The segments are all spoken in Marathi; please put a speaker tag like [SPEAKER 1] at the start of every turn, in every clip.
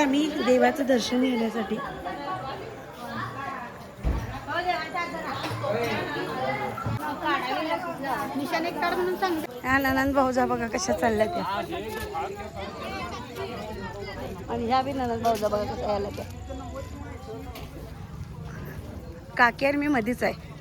[SPEAKER 1] आम्ही देवाचं दर्शन घेण्यासाठी. ननंद भाऊजा बघा कशा चालल्या त्या. आणि ह्या बी ननंद भाऊजा बघा कशा यायला त्या. काकी आणि मी मधीच आहे.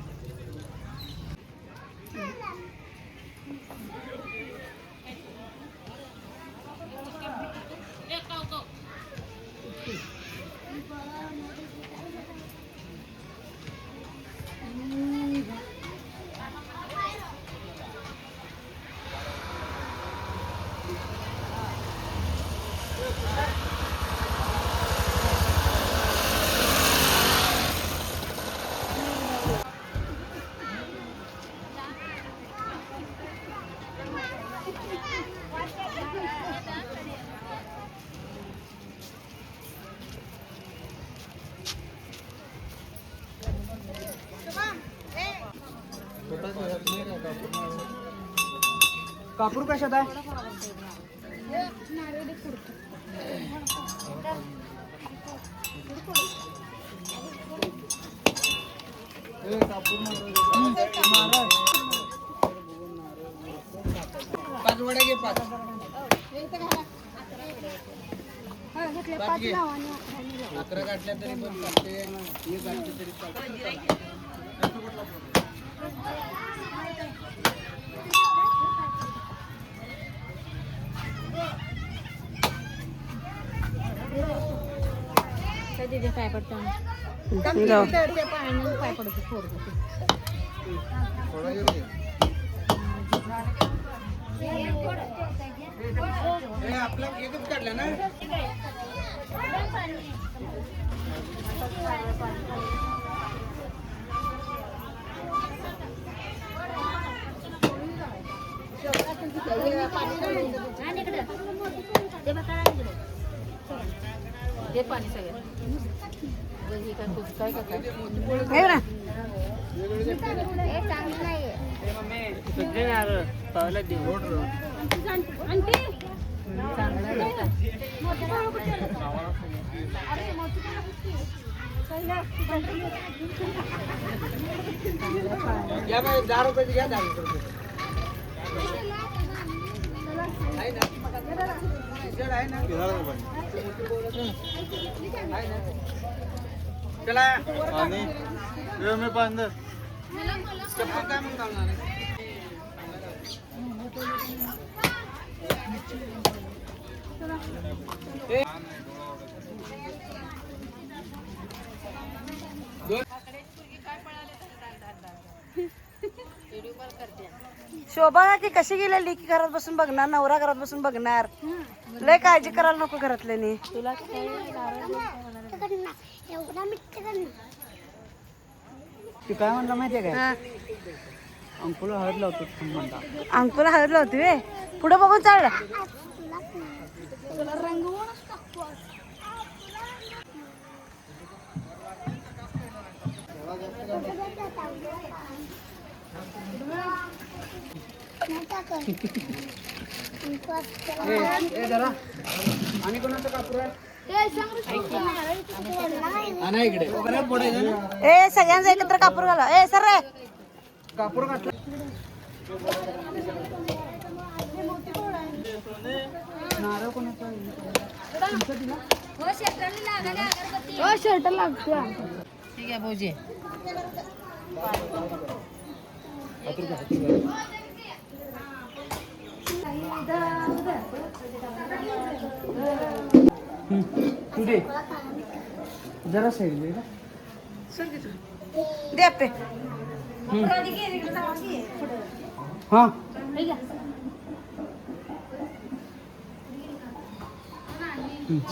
[SPEAKER 2] कापूर कशात आहे? पाच वड्या घे. पाच अकरा काढल्या तरी पण चालते. एक काढली तरी चालते.
[SPEAKER 3] कधी काय पडतं काय पडतं
[SPEAKER 2] आपला एकच काढला ना.
[SPEAKER 3] ते पाणी सगळं काय
[SPEAKER 2] या बाई 10 रुपये घ्या. 10 रुपये आहे ना. आहे ना. चला आणि मी पांदर चप्पल काय म्हणून घालणार आहे.
[SPEAKER 1] शोभा की कशी गेलेली की घरात बसून बघणार, नवरा घरात बसून बघणार. लय काळजी करायला नको घरातल्यानी. तुला
[SPEAKER 2] ती काय म्हणलं माहितीये काय? अंकुला हळद लावतो म्हणता.
[SPEAKER 1] अंकुला हळद लावते वे. पुढे बघून चाल.
[SPEAKER 2] जरा आणि कोणाचं कापूर आहे? इकडे
[SPEAKER 1] ए सगळ्यांचा एकत्र कापूर घाला. ए सर रे
[SPEAKER 2] कापूर घातला. नारळ कोणाचा?
[SPEAKER 3] शर्ट लागतो. ठीक आहे भाऊजी.
[SPEAKER 2] तुझे जरा साईड दे.
[SPEAKER 1] दे पे.
[SPEAKER 2] हा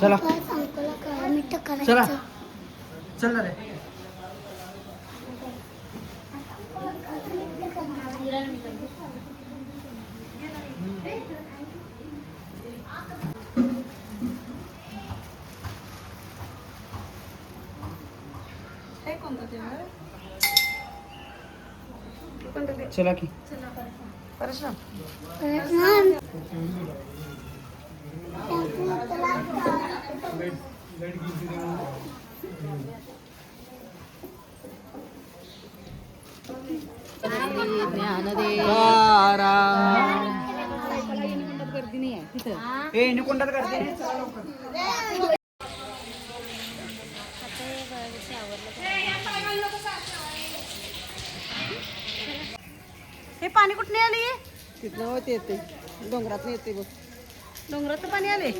[SPEAKER 2] चला चला चल रे. चला की
[SPEAKER 1] परशुराम
[SPEAKER 3] गर्दी नाही आहे तिथं.
[SPEAKER 1] हे पाणी कुठे आली?
[SPEAKER 4] तिथं येते डोंगरात येते बघ.
[SPEAKER 1] डोंगरात पाणी आले.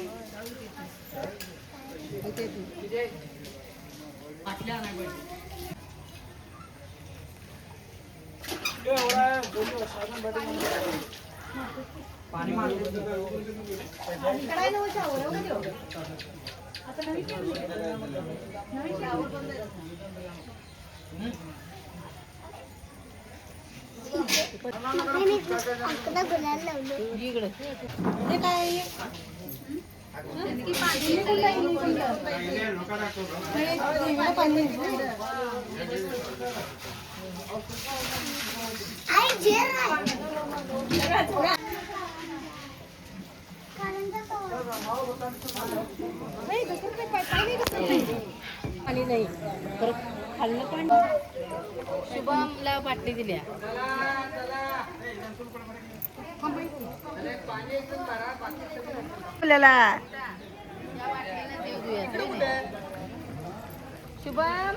[SPEAKER 1] हे काय?
[SPEAKER 3] पाणी नाही परत खाल्लं पण. शुभमला बाटली दिल्या.
[SPEAKER 1] आपल्याला
[SPEAKER 3] शुभम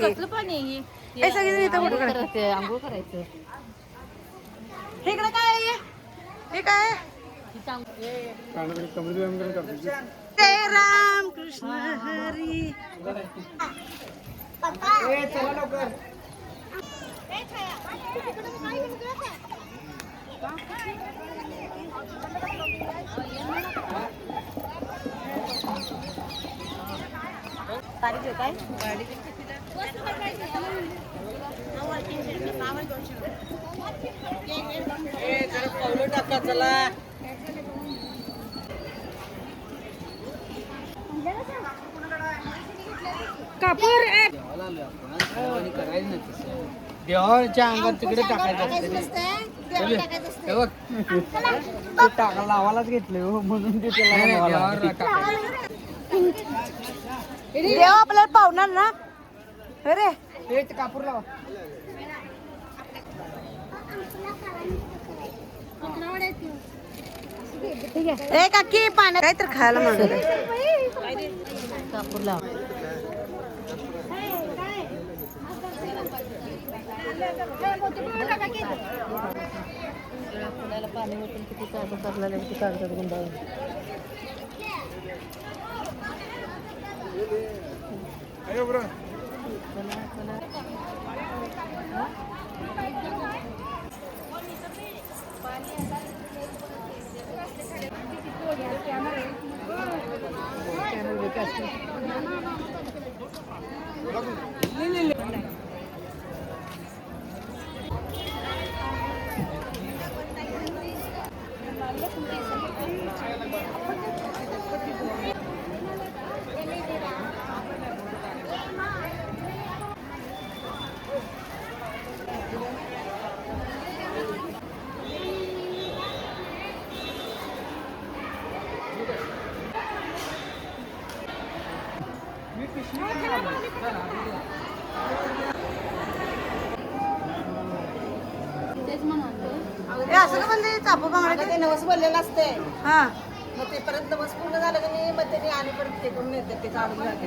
[SPEAKER 3] कसलं पाणी आहे
[SPEAKER 1] हे सगळे इथं कुठं काढ.
[SPEAKER 3] हे? आंघोळ करायचं.
[SPEAKER 1] हे इकडं काय आहे? हे काय? जय राम कृष्ण हरी.
[SPEAKER 4] देवाच्या अंगात तिकडे टाकायचं टाका लावायलाच घेतले हो म्हणून ते
[SPEAKER 1] देव आपल्याला पावणार ना. अरे
[SPEAKER 4] कापूर लावा.
[SPEAKER 1] ए काकी पाण्यात काय तर खायला मागत.
[SPEAKER 3] कापूर लाव. फुलाला पाणी ओतून किती कागद करलेले किती कागदात गुंडाळून.
[SPEAKER 1] असं का म्हणजे चापू बांगडा
[SPEAKER 4] ते नवस बोललेलं असते.
[SPEAKER 1] हा
[SPEAKER 4] मग ते परत नवस पूर्ण झालं की नाही मग त्यांनी आणि परत ते करून येतात ते काढून जाते.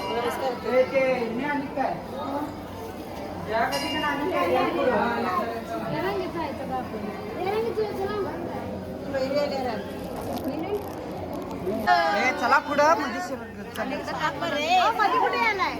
[SPEAKER 4] नवस करते. चला पुढं मध्ये
[SPEAKER 1] कुठे येणार?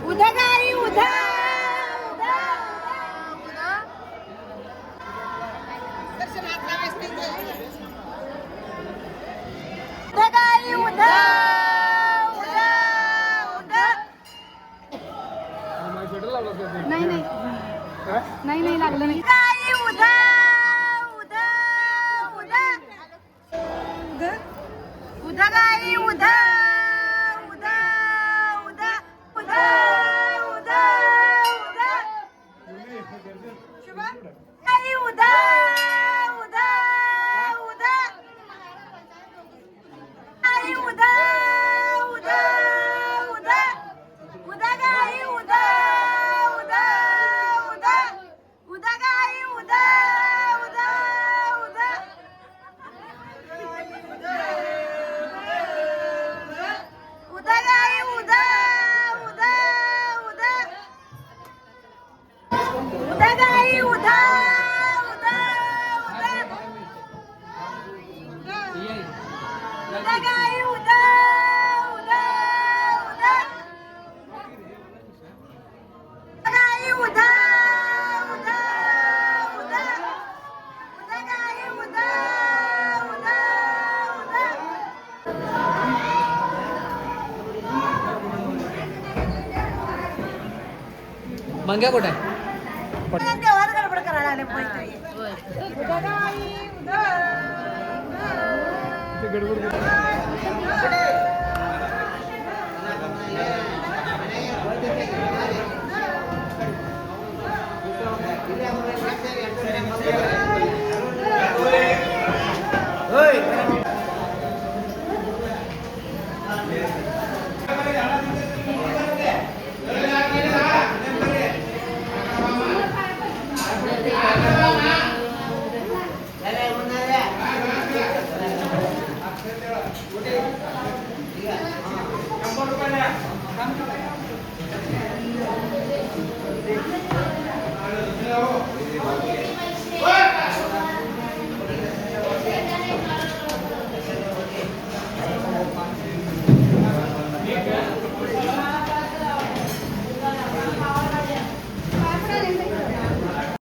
[SPEAKER 1] उद्या
[SPEAKER 3] नाही नाही नाही नाही लागलं नाही.
[SPEAKER 1] गाई उदा उदा उदा उदा गाई उदा उदा उदा उदा उदा उदा शुभा गाई उदा उदा उदा गाई उदा उदा उदा उदा गाई उदा उदा उदा उदा गाई उदा उदा उदा उदा गाई उदा उदा उदा उदा गाई उदा उदा उदा उदा गाई उदा उदा उदा गाई उदा उदा उदा उदा गाई उदा उदा उदा
[SPEAKER 5] मंग्या कुठे आहे?
[SPEAKER 1] देवाला गडबड करायला आले मैत्री उदा गाई उदा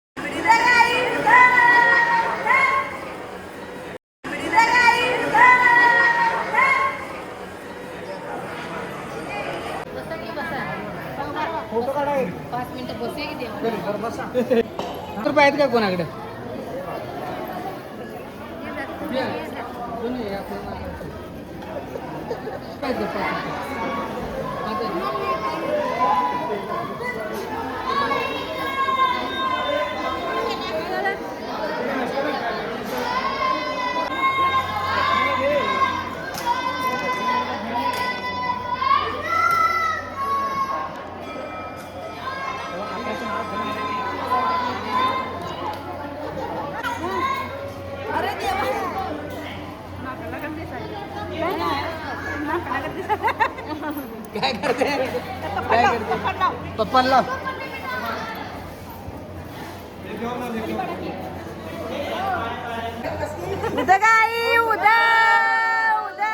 [SPEAKER 1] उदा गाई उदा उदा गाई उदा
[SPEAKER 3] बसा की बसा.
[SPEAKER 5] फोटो काढाय
[SPEAKER 3] 5 मिनिटं बसूया की देवा.
[SPEAKER 5] रुपये आहेत का कोणाकडे?
[SPEAKER 1] अरे देवा
[SPEAKER 5] काय करते? काय करते? पप्पांना
[SPEAKER 1] उदा गाई उदा उदा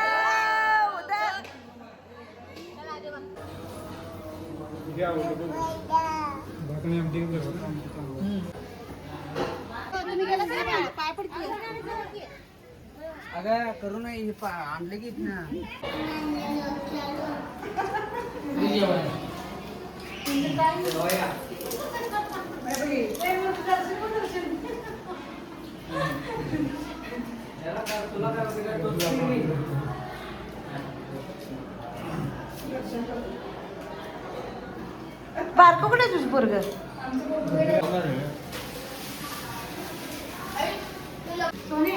[SPEAKER 1] उदा
[SPEAKER 3] तुम्ही गेला का? पाय पडतील.
[SPEAKER 5] अगं करू नये आणले की ना
[SPEAKER 1] बारको कुठे तुझं पोरग
[SPEAKER 2] बघा रे.
[SPEAKER 3] सोने